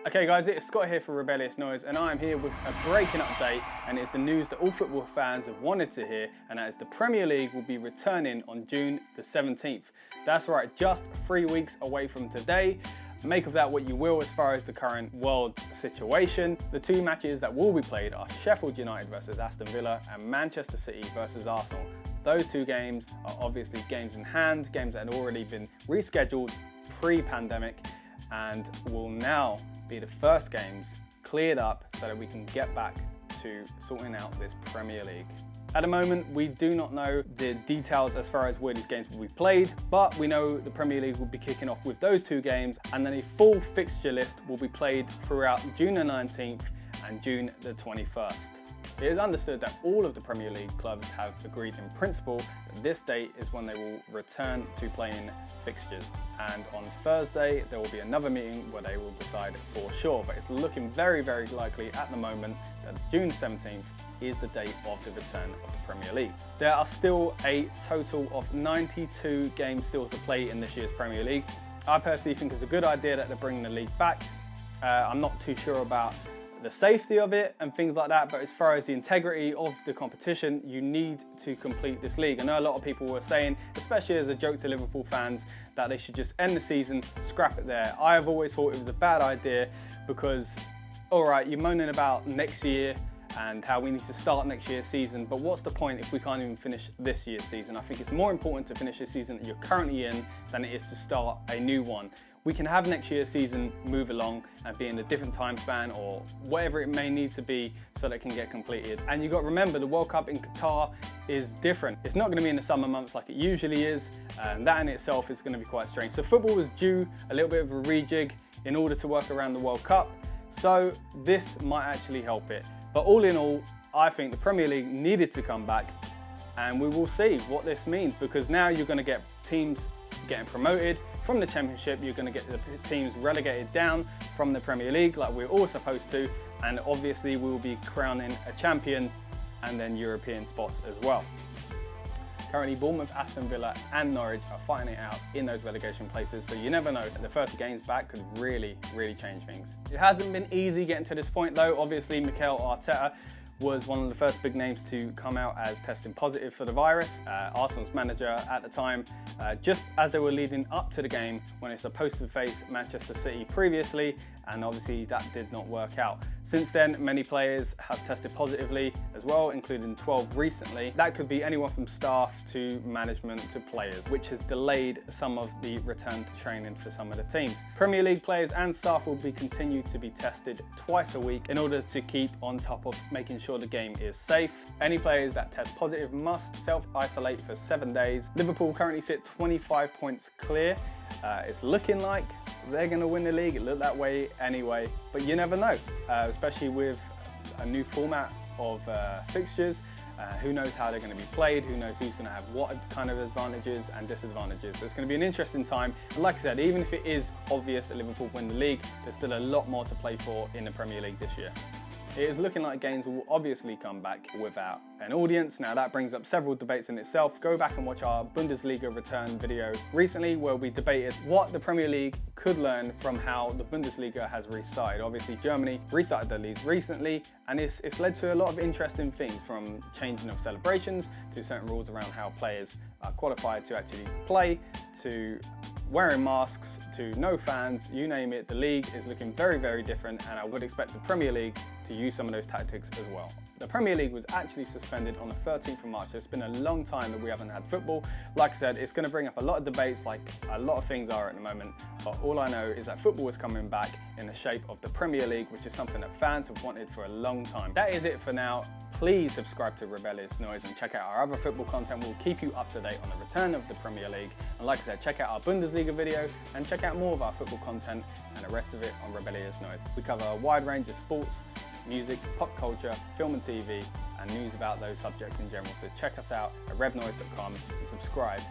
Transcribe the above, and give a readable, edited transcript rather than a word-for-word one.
Okay guys, it's Scott here for Rebellious Noise, and I am here with a breaking update, and it's the news that all football fans have wanted to hear, and that is the Premier League will be returning on June the 17th. That's right, just 3 weeks away from today. Make of that what you will as far as the current world situation. The two matches that will be played are Sheffield United versus Aston Villa and Manchester City versus Arsenal. Those two games are obviously games in hand, games that had already been rescheduled pre-pandemic, and will now be the first games cleared up so that we can get back to sorting out this Premier League. At the moment, we do not know the details as far as where these games will be played, but we know the Premier League will be kicking off with those two games, and then a full fixture list will be played throughout June the 19th and June the 21st. It is understood that all of the Premier League clubs have agreed in principle that this date is when they will return to playing fixtures. And on Thursday, there will be another meeting where they will decide for sure. But it's looking very, very likely at the moment that June 17th is the date of the return of the Premier League. There are still a total of 92 games still to play in this year's Premier League. I personally think it's a good idea that they're bringing the league back. I'm not too sure about the safety of it and things like that, but as far as the integrity of the competition, you need to complete this league. I know a lot of people were saying, especially as a joke to Liverpool fans, that they should just end the season, scrap it there. I have always thought it was a bad idea because, all right, you're moaning about next year and how we need to start next year's season, but what's the point if we can't even finish this year's season? I think it's more important to finish the season that you're currently in than it is to start a new one. We can have next year's season move along and be in a different time span or whatever it may need to be so that it can get completed. And you've got to remember, the World Cup in Qatar is different. It's not going to be in the summer months like it usually is, and that in itself is going to be quite strange. So football was due a little bit of a rejig in order to work around the World Cup. So this might actually help it. But all in all, I think the Premier League needed to come back, and we will see what this means, because now you're going to get teams getting promoted from the Championship, you're going to get the teams relegated down from the Premier League like we're all supposed to, and obviously we'll be crowning a champion and then European spots as well. Currently, Bournemouth, Aston Villa and Norwich are fighting it out in those relegation places, so you never know. The first games back could really, really change things. It hasn't been easy getting to this point though. Obviously, Mikel Arteta was one of the first big names to come out as testing positive for the virus. Arsenal's manager at the time, just as they were leading up to the game when it's supposed to face Manchester City previously, and obviously that did not work out. Since then, many players have tested positively as well, including 12 recently. That could be anyone from staff to management to players, which has delayed some of the return to training for some of the teams. Premier League players and staff will be continued to be tested twice a week in order to keep on top of making sure the game is safe. Any players that test positive must self-isolate for 7 days. Liverpool currently sit 25 points clear. It's looking like they're going to win the league. It looked that way anyway, but you never know, especially with a new format of fixtures. Who knows how they're going to be played, who knows who's going to have what kind of advantages and disadvantages. So it's going to be an interesting time. And like I said, even if it is obvious that Liverpool win the league, there's still a lot more to play for in the Premier League this year. It is looking like games will obviously come back without an audience. Now that brings up several debates in itself. Go back and watch our Bundesliga return video recently where we debated what the Premier League could learn from how the Bundesliga has restarted. Obviously Germany restarted their leagues recently, and it's led to a lot of interesting things, from changing of celebrations to certain rules around how players are qualified to actually play, to wearing masks, to no fans, you name it. The league is looking very, very different, and I would expect the Premier League to use some of those tactics as well. The Premier League was actually suspended on the 13th of March. It's been a long time that we haven't had football. Like I said, it's going to bring up a lot of debates, like a lot of things are at the moment, but all I know is that football is coming back in the shape of the Premier League, which is something that fans have wanted for a long time. That is it for now. Please subscribe to Rebellious Noise and check out our other football content. We'll keep you up to date on the return of the Premier League. And like I said, check out our Bundesliga video and check out more of our football content and the rest of it on Rebellious Noise. We cover a wide range of sports, music, pop culture, film and TV, and news about those subjects in general. So check us out at rebnoise.com and subscribe